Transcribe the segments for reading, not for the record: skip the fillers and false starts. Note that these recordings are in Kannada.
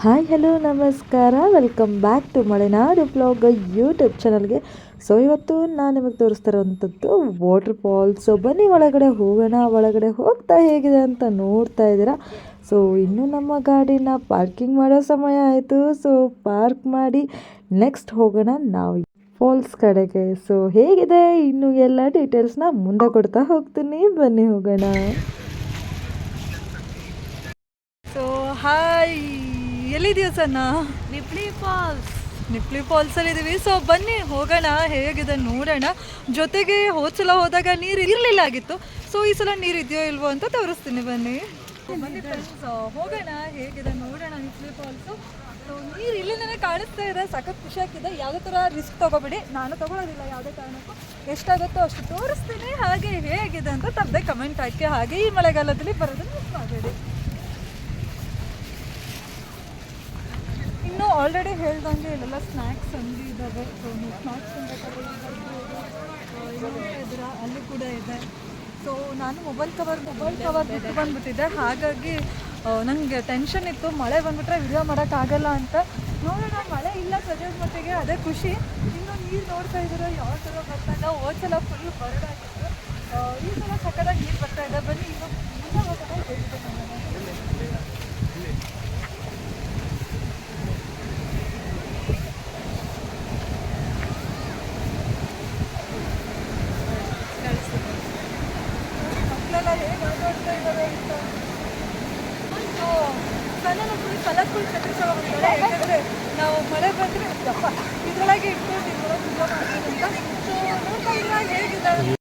ಹಾಯ್ ಹಲೋ ನಮಸ್ಕಾರ, welcome back to Malenadu blog YouTube ಚಾನಲ್ಗೆ. ಸೊ ಇವತ್ತು ನಾನು ನಿಮಗೆ ತೋರಿಸ್ತಾ ಇರೋವಂಥದ್ದು ವಾಟರ್ ಫಾಲ್ಸ್. ಬನ್ನಿ ಒಳಗಡೆ ಹೋಗೋಣ. ಒಳಗಡೆ ಹೋಗ್ತಾ ಹೇಗಿದೆ ಅಂತ ನೋಡ್ತಾ ಇದ್ದೀರಾ. ಸೊ ಇನ್ನು ನಮ್ಮ ಗಾಡಿನ ಪಾರ್ಕಿಂಗ್ ಮಾಡೋ ಸಮಯ ಆಯಿತು. ಸೊ ಪಾರ್ಕ್ ಮಾಡಿ ನೆಕ್ಸ್ಟ್ ಹೋಗೋಣ ನಾವು ಫಾಲ್ಸ್ ಕಡೆಗೆ. ಸೊ ಹೇಗಿದೆ ಇನ್ನು ಎಲ್ಲ ಡೀಟೇಲ್ಸ್ನ ಮುಂದೆ ಕೊಡ್ತಾ ಹೋಗ್ತೀನಿ, ಬನ್ನಿ ಹೋಗೋಣ. ಸೊ ಹಾಯ್, ಎಲ್ಲಿದೆಯಾ ಸಣ್ಣ? ನಿಪ್ಲಿ ಫಾಲ್ಸಲ್ಲಿ ಇದ್ದೀವಿ. ಸೊ ಬನ್ನಿ ಹೋಗೋಣ, ಹೇಗಿದೆ ನೋಡೋಣ. ಜೊತೆಗೆ ಹೋದ್ಸಲ ಹೋದಾಗ ನೀರು ಇರಲಿಲ್ಲ ಆಗಿತ್ತು. ಸೊ ಈ ಸಲ ನೀರು ಇದೆಯೋ ಇಲ್ವೋ ಅಂತ ತೋರಿಸ್ತೀನಿ, ಬನ್ನಿ ಫ್ರೆಂಡ್ಸ್. ಹೋಗೋಣ, ಹೇಗಿದೆ ನೋಡೋಣ ನಿಪ್ಲಿ ಫಾಲ್ಸು. ಸೊ ನೀರು ಇಲ್ಲಿಂದನೇ ಕಾಣಿಸ್ತಾ ಇದೆ, ಸಖತ್ ಖುಷಿ ಆಗ್ತಿದೆ. ಯಾವುದೇ ಥರ ರಿಸ್ಕ್ ತೊಗೋಬೇಡಿ, ನಾನು ತೊಗೊಳೋದಿಲ್ಲ ಯಾವುದೇ ಕಾರಣಕ್ಕೂ. ಎಷ್ಟಾಗುತ್ತೋ ಅಷ್ಟು ತೋರಿಸ್ತೀನಿ. ಹಾಗೆ ಹೇಗಿದೆ ಅಂತ ತಪ್ಪದೆ ಕಮೆಂಟ್ ಹಾಕಿ. ಹಾಗೆ ಈ ಮಳೆಗಾಲದಲ್ಲಿ ಬರೋದನ್ನು ಮಿಸ್ ಮಾಡಬೇಡಿ. ಇನ್ನು ಆಲ್ರೆಡಿ ಹೇಳ್ದಂಗೆ ಇಲ್ಲೆಲ್ಲ ಸ್ನ್ಯಾಕ್ಸ್ ಅಂಗಡಿ ಇದ್ದಾವೆ. ಸೊ ನೀವು ಸ್ನ್ಯಾಕ್ಸ್ ತಿನ್ಬೇಕಾದ್ರೆ ಇದ್ದೀರಾ, ಅಲ್ಲಿ ಕೂಡ ಇದೆ. ಸೊ ನಾನು ಮೊಬೈಲ್ ಕವರ್ ಬಿಟ್ಟು ಬಂದುಬಿಟ್ಟಿದ್ದೆ. ಹಾಗಾಗಿ ನನಗೆ ಟೆನ್ಷನ್ ಇತ್ತು, ಮಳೆ ಬಂದುಬಿಟ್ರೆ ವಿಡಿಯೋ ಮಾಡೋಕ್ಕಾಗಲ್ಲ ಅಂತ. ನೋಡೋಣ, ಮಳೆ ಇಲ್ಲ ಸದ್ಯದ ಮಟ್ಟಿಗೆ, ಅದೇ ಖುಷಿ. ಇನ್ನು ನೀರು ನೋಡ್ತಾ ಇದ್ದೀರೋ ಯಾವ ಥರ ಬರ್ತಾ ಇಲ್ಲ. ಹೋದ್ಸಲ ಫುಲ್ ಬರಡಾಗಿತ್ತು, ಈ ಸಲ ಸಕ್ಕತ್ತಾಗಿ ನೀರು ಬರ್ತಾ ಇದೆ. ಬನ್ನಿ ಇನ್ನು ಮುಂದೆ ಹೋಗೋಣ, ಹೇಳ್ತೀನಿ ನಾನು. ಕಲರ್ಫುಲ್ ಛತ್ರಿ ತಗೊಂಡಿದ್ದಾರೆ. ಯಾಕಂದರೆ ನಾವು ಮಳೆ ಬಂದರೆ ಇದರೊಳಗೆ ಇಟ್ಕೊಂಡು ಪೂಜೆ ಮಾಡ್ತೀವಿ ಅಂತ. ಸೊ ನೋಡ್ತಾ ಇದ್ರೆ ಹೇಗಿದೆ.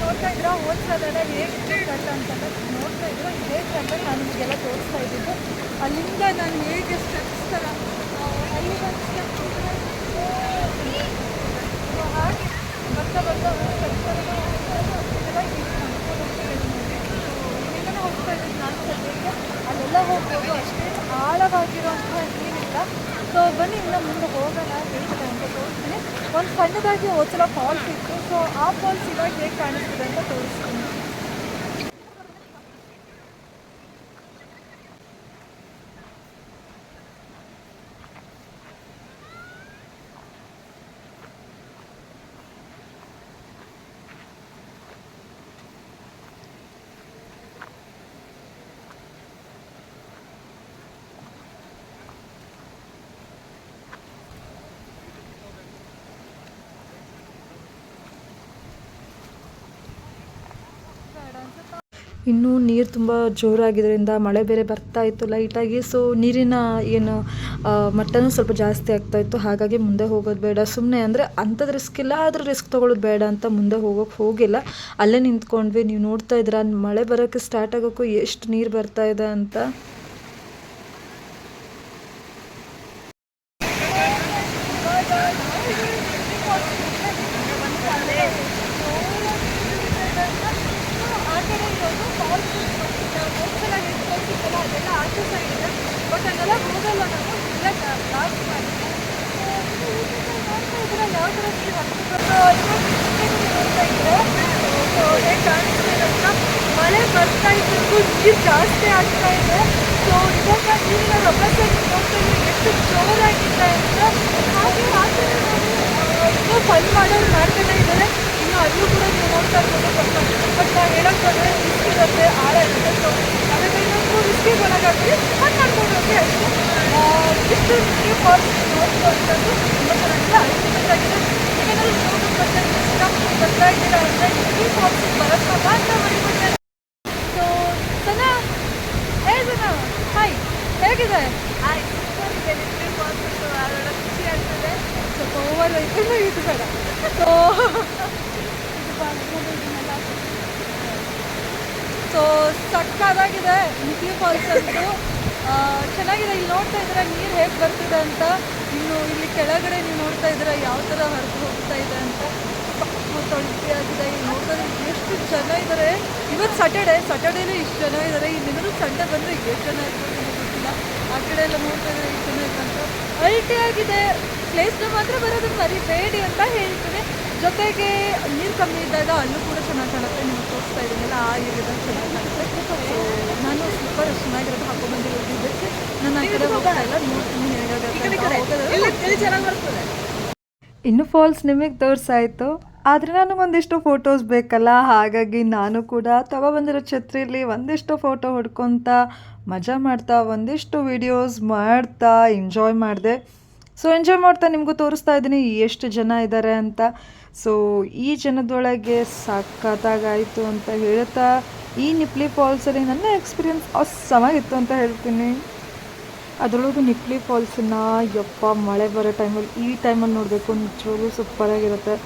ನೋಡ್ತಾ ಇದ್ರೆ ಹೋಲ್ಸಲೆಲ್ಲ ಹೇಗೆ ಕಟ್ಟ ಅಂತಂದರೆ ನೋಡ್ತಾ ಇದ್ರೆ ಇದೇ ಟೈಮಲ್ಲಿ ನಾನು ನಿಮಗೆಲ್ಲ ತೋರಿಸ್ತಾ ಇದ್ದಿದ್ದು. ಅಲ್ಲಿಂದ ನಾನು ಹೇಗೆ ಸ್ಟೆಪ್ಸ್ ಥರ ಅಲ್ಲಿ ಒಂದು ಸ್ಟೆಪ್ ಹಾಗೆ ಬರ್ತಾ ಸ್ಟೆಪ್ಸ್ ಥರ ಇಲ್ಲಿಂದನೇ ಹೋಗ್ತಾ ಇದ್ದೀನಿ ನಾನು ಸದ್ಯಕ್ಕೆ. ಅಲ್ಲೆಲ್ಲ ಹೋಗ್ಬೋದು, ಅಷ್ಟೇ ಆಳವಾಗಿರೋಂಥ ನೀರಿಲ್ಲ. ಸೊ ಬನ್ನಿ ಇನ್ನು ಮುಂದೆ ಹೋಗೋಣ, ಹೇಗಿದೆ ಅಂತ ತೋರಿಸ್ತೀನಿ. ಒಂದು ಸಣ್ಣದಾಗಿ ಹೋದ್ಸಲ ಫಾಲ್ಸ್ ಇತ್ತು. ಸೊ ಆ ಫಾಲ್ಸ್ ಇವಾಗ ಹೇಗೆ ಕಾಣಿಸ್ತಿದೆ ಅಂತ ತೋರಿಸ್ತೀನಿ. ಇನ್ನೂ ನೀರು ತುಂಬ ಜೋರಾಗಿದ್ದರಿಂದ ಮಳೆ ಬೇರೆ ಬರ್ತಾ ಇತ್ತು ಲೈಟಾಗಿ. ಸೊ ನೀರಿನ ಏನು ಮಟ್ಟನೂ ಸ್ವಲ್ಪ ಜಾಸ್ತಿ ಆಗ್ತಾಯಿತ್ತು. ಹಾಗಾಗಿ ಮುಂದೆ ಹೋಗೋದು ಬೇಡ, ಸುಮ್ಮನೆ ಅಂದರೆ ಅಂಥದ್ದು ರಿಸ್ಕ್ ಇಲ್ಲ, ಆದರೂ ರಿಸ್ಕ್ ತೊಗೊಳ್ಳೋದು ಬೇಡ ಅಂತ ಮುಂದೆ ಹೋಗಿಲ್ಲ. ಅಲ್ಲೇ ನಿಂತ್ಕೊಂಡ್ವಿ. ನೀವು ನೋಡ್ತಾ ಇದ್ದೀರಾ ಮಳೆ ಬರೋಕ್ಕೆ ಸ್ಟಾರ್ಟ್ ಆಗೋಕ್ಕೂ ಎಷ್ಟು ನೀರು ಬರ್ತಾ ಇದೆ ಅಂತ. ಅದೆಲ್ಲ ಆಚೆ ಸೈಡ್ ಇದೆ, ಬಟ್ ಅದೆಲ್ಲ ಹೋಗಲ್ಲ. ನಾನು ಇಲ್ಲ ಲಾಸ್ಟ್ ಮಾಡಿ ನೋಡ್ತಾ ಇದ್ರೆ ಯಾವ ಥರ ನೀರು ನೋಡ್ತಾ ಇದ್ರೆ ಹೇಗೆ ಕಾಣಿಸ್ತಿದೆ ಅಂತ. ಮಳೆ ಬರ್ತಾ ಇದ್ದಕ್ಕೂ ನೀರು ಜಾಸ್ತಿ ಆಗ್ತಾ ಇದೆ. ಸೊ ಇವಾಗ ನೀರಿನ ರಭಸ ನೋಡ್ತಾ ಇದ್ರೆ ಎಷ್ಟು ಜೋರಾಗಿದೆ ಅಂತ. ಹಾಗೆ ಆ ಥರ ಇನ್ನೂ ಫನ್ ಮಾಡೋರು ಮಾಡ್ತಾನೆ ಇದ್ದಾರೆ. ಇನ್ನು ಅಲ್ಲೂ ಕೂಡ ನೀವು ನೋಡ್ತಾ ಇರ್ಬೋದು ಸ್ವಲ್ಪ. ಬಟ್ ನಾವು ಹೇಳೋಕ್ಕೆ ಹೋದರೆ ರಿಸ್ಕ್ ಇರುತ್ತೆ, ಆಳ ಇರುತ್ತೆ. ಸೊ ಅದಕ್ಕೆ ಇನ್ನೊಂದು ರಿಸ್ಕಿಗೆ ಒಳಗಾಗ್ತೀವಿ, ಫನ್ ಮಾಡ್ಕೊಂಡು ಹೋಗಿ ಅಷ್ಟೇ. ಇಷ್ಟು ನೀವು ಫಾಲ್ಸ್ ನೋಡ್ಕೊಳ್ಳೋಂಥದ್ದು ತುಂಬ ಚೆನ್ನಾಗಿದೆ, ಅಲ್ಟಿಮೇಟ್ ಆಗಿದೆ. ನೀವೇನಾದರೂ ನೋಡೋದು ಬರ್ತಾ ಇದ್ದೀರಾ ಅಂದರೆ ಈ ಫಾಲ್ಸಿಗೆ ಬರೋಕ್ಕಲ್ಲ ಅಂತ ಮಾಡಿಬಿಟ್ಟೆ. ಸೊ ಸನ ಹಾಯ್, ಹೇಗಿದೆ? ಹಾಯ್, ಸೂಪರ್ ಇದೆ. ನಿಮಗೆ ಫಾಲ್ಸ್ ಅದರ ಖುಷಿ ಆಗ್ತದೆ. ಸ್ವಲ್ಪ ಓವರ್ ಇನ್ನೂ ಇದು ಬೇಡ. ಸೊ ಸೊ ಸಕ್ಕದಾಗಿದೆ ನಿಪ್ಲಿ ಫಾಲ್ಸ್ ಅಂತೂ. ಚೆನ್ನಾಗಿದೆ. ಇಲ್ಲಿ ನೋಡ್ತಾ ಇದ್ರೆ ನೀರು ಹೇಗೆ ಬರ್ತಿದೆ ಅಂತ. ಇನ್ನು ಇಲ್ಲಿ ಕೆಳಗಡೆ ನೀವು ನೋಡ್ತಾ ಇದ್ದೀರಾ ಯಾವ ಥರ ಹರಿದು ಹೋಗ್ತಾ ಇದೆ ಅಂತ. ತೊಳತಿಯಾಗಿದೆ. ಇಲ್ಲಿ ನೋಡಿದ್ರೆ ಎಷ್ಟು ಜನ ಇದ್ದಾರೆ. ಇವತ್ತು ಸ್ಯಾಟರ್ಡೇಲೇ ಇಷ್ಟು ಜನ ಇದ್ದಾರೆ. ಇನ್ನೇನಾದ್ರು ಸಂಡೇ ಬಂದರೆ ಎಷ್ಟು ಜನ ಇರ್ಬೋದು ಏನೋ ಗೊತ್ತಿಲ್ಲ. ಆ ಕಡೆ ಎಲ್ಲ ನೋಡ್ತಾ ಇದ್ದಾರೆ ಎಷ್ಟು ಜನ ಇದ್ದಂತ. ಅಲ್ಟಿಯಾಗಿದೆ. ಪ್ಲೇಸ್ನ ಮಾತ್ರ ಬರೋದನ್ನು ಮರಿಬೇಡಿ ಅಂತ ಹೇಳ್ತೀನಿ. ಜೊತೆಗೆ ನೀರು ಕಮ್ಮಿ ಇದ್ದಾಗ ಅಲ್ಲೂ ಕೂಡ ಚೆನ್ನಾಗಿ ಕಾಣುತ್ತೆ. ನಿಮಗೆ ತೋರಿಸ್ತಾ ಇದ್ದೀನಲ್ಲ ಆ ಏರಿಯಾದಾಗ ಚೆನ್ನಾಗಿ ಕಾಣುತ್ತೆ. ಸೊ ನಾನು ಸ್ಲಿಪ್ಪರ್ ಅಷ್ಟು ಚೆನ್ನಾಗಿರೋದು ಹಾಕೊಂಡ್ಬಂದು ಹೋಗಿದ್ದಕ್ಕೆ ನಾನು ಆ ಕಡೆ ಹೋಗ್ತಾ ಇಲ್ಲ. ನೋಡ್ತೀನಿ ಹೇಗಾಗುತ್ತೆ ಚೆನ್ನಾಗಿ ಬರ್ತದೆ. ಇನ್ನು ಫಾಲ್ಸ್ ನಿಮಗೆ ತೋರಿಸಾಯಿತು, ಆದರೆ ನನಗೊಂದಿಷ್ಟು ಫೋಟೋಸ್ ಬೇಕಲ್ಲ, ಹಾಗಾಗಿ ನಾನು ಕೂಡ ತಗೊಬಂದಿರೋ ಛತ್ರಿಯಲ್ಲಿ ಒಂದಿಷ್ಟು ಫೋಟೋ ಹೊಡ್ಕೊತ ಮಜಾ ಮಾಡ್ತಾ ಒಂದಿಷ್ಟು ವೀಡಿಯೋಸ್ ಮಾಡ್ತಾ ಎಂಜಾಯ್ ಮಾಡಿದೆ. ಸೊ ಎಂಜಾಯ್ ಮಾಡ್ತಾ ನಿಮಗೂ ತೋರಿಸ್ತಾ ಇದ್ದೀನಿ ಎಷ್ಟು ಜನ ಇದ್ದಾರೆ ಅಂತ. ಸೊ ಈ ಜನದೊಳಗೆ ಸಖತ್ತಾಗಾಯಿತು ಅಂತ ಹೇಳ್ತಾ ಈ ನಿಪ್ಲಿ ಫಾಲ್ಸಲ್ಲಿ ನನ್ನ ಎಕ್ಸ್ಪೀರಿಯನ್ಸ್ ಅಷ್ಟಮಾಗಿತ್ತು ಅಂತ ಹೇಳ್ತೀನಿ. ಅದರೊಳಗೂ ನಿಪ್ಲಿ ಫಾಲ್ಸನ್ನ ಯಪ್ಪ ಮಳೆ ಬರೋ ಟೈಮಲ್ಲಿ ಈ ಟೈಮಲ್ಲಿ ನೋಡಬೇಕು, ನಿಜವಾಗ್ಲೂ ಸೂಪರಾಗಿರುತ್ತೆ.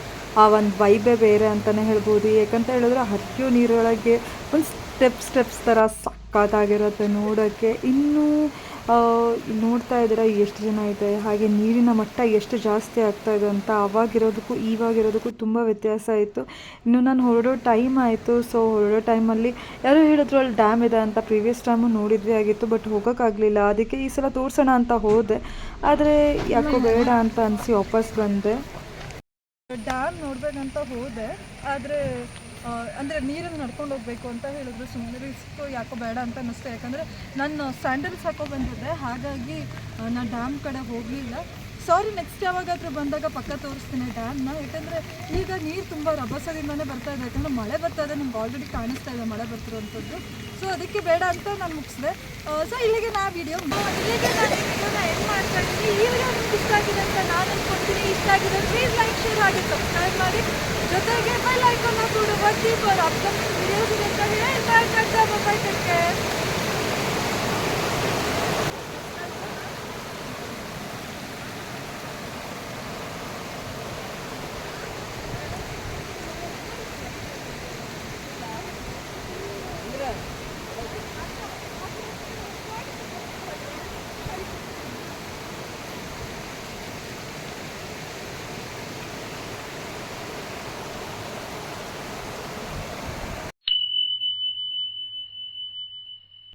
ಆ ಒಂದು ವೈಬೇ ಬೇರೆ ಅಂತಲೇ ಹೇಳ್ಬೋದು. ಯಾಕಂತ ಹೇಳಿದ್ರೆ ಹರಿಯೋ ನೀರೊಳಗೆ ಒಂದು ಸ್ಟೆಪ್ಸ್ ಥರ ಸಖತ್ತಾಗಿರುತ್ತೆ ನೋಡೋಕ್ಕೆ. ಇನ್ನೂ ನೋಡ್ತಾ ಇದ್ದೀರಾ ಎಷ್ಟು ಜನ ಇದೆ, ಹಾಗೆ ನೀರಿನ ಮಟ್ಟ ಎಷ್ಟು ಜಾಸ್ತಿ ಆಗ್ತಾಯಿದೆ ಅಂತ. ಆವಾಗಿರೋದಕ್ಕೂ ಇವಾಗಿರೋದಕ್ಕೂ ತುಂಬ ವ್ಯತ್ಯಾಸ ಆಯಿತು. ಇನ್ನು ನಾನು ಹೊರಡೋ ಟೈಮ್ ಆಯಿತು. ಸೊ ಹೊರಡೋ ಟೈಮಲ್ಲಿ ಯಾರೋ ಹೇಳಿದ್ರು ಅಲ್ಲಿ ಡ್ಯಾಮ್ ಇದೆ ಅಂತ. ಪ್ರೀವಿಯಸ್ ಟೈಮು ನೋಡಿದ್ವಿ ಆಗಿತ್ತು, ಬಟ್ ಹೋಗೋಕ್ಕಾಗಲಿಲ್ಲ. ಅದಕ್ಕೆ ಈ ಸಲ ತೋರಿಸೋಣ ಅಂತ ಹೋದೆ, ಆದರೆ ಯಾಕೋ ಬೇಡ ಅಂತ ಅನಿಸಿ ವಾಪಸ್ ಬಂದೆ. ಡ್ಯಾಮ್ ನೋಡ್ಬೇಕಂತ ಹೋದೆ, ಆದರೆ ಅಂದರೆ ನೀರಲ್ಲಿ ನಡ್ಕೊಂಡು ಹೋಗಬೇಕು ಅಂತ ಹೇಳಿದ್ರು. ಸುಮ್ಮನೆ ರಿಸ್ಕ್ ಯಾಕೋ ಬೇಡ ಅಂತ ಅನ್ನಿಸ್ತು. ಯಾಕಂದರೆ ನಾನು ಸ್ಯಾಂಡಲ್ಸ್ ಹಾಕೋ ಬಂದಿದ್ದೆ, ಹಾಗಾಗಿ ನಾನು ಡ್ಯಾಮ್ ಕಡೆ ಹೋಗಲಿಲ್ಲ. ಸಾರಿ, ನೆಕ್ಸ್ಟ್ ಯಾವಾಗಾದರೂ ಬಂದಾಗ ಪಕ್ಕ ತೋರಿಸ್ತೀನಿ ಡ್ಯಾಮ್ನ. ಯಾಕಂದರೆ ಈಗ ನೀರು ತುಂಬ ರಭಸದಿಂದನೇ ಬರ್ತಾ ಇದೆ. ಯಾಕಂದರೆ ಮಳೆ ಬರ್ತಾ ಇದೆ, ನಿಮ್ಗೆ ಆಲ್ರೆಡಿ ಕಾಣಿಸ್ತಾ ಇದೆ ಮಳೆ ಬರ್ತಿರೋಂಥದ್ದು. ಸೊ ಅದಕ್ಕೆ ಬೇಡ ಅಂತ ನಾನು ಮುಗಿಸಿದೆ. ಸೊ ಇಲ್ಲಿಗೆ ನಾನು ಈ ವಿಡಿಯೋನ ಎಂಡ್ ಮಾಡ್ತಾ ಇದ್ದೀನಿ. ಈ ವಿಡಿಯೋ ನಿಮ್ಗೆ ಇಷ್ಟ ಆಗಿದೆ ಅಂತ ನಾನು ಅಂದ್ಕೊಳ್ತೀನಿ. ಇಷ್ಟ ಆಗಿದೆ ಪ್ಲೀಸ್ ಲೈಕ್, ಶೇರ್ ಹಾಗೆ ಸಬ್ಸ್ಕ್ರೈಬ್ ಮಾಡಿ. ಜೊತೆಗೆ ಬೆಲ್ ಐಕಾನ್ನ ಕೂಡ ಒತ್ತಿ ಫಾರ್ ಅಪ್ಕಮಿಂಗ್ ವಿಡಿಯೋಸ್ ಅಂತ ಹೇಳಿ ಬಾಯ್.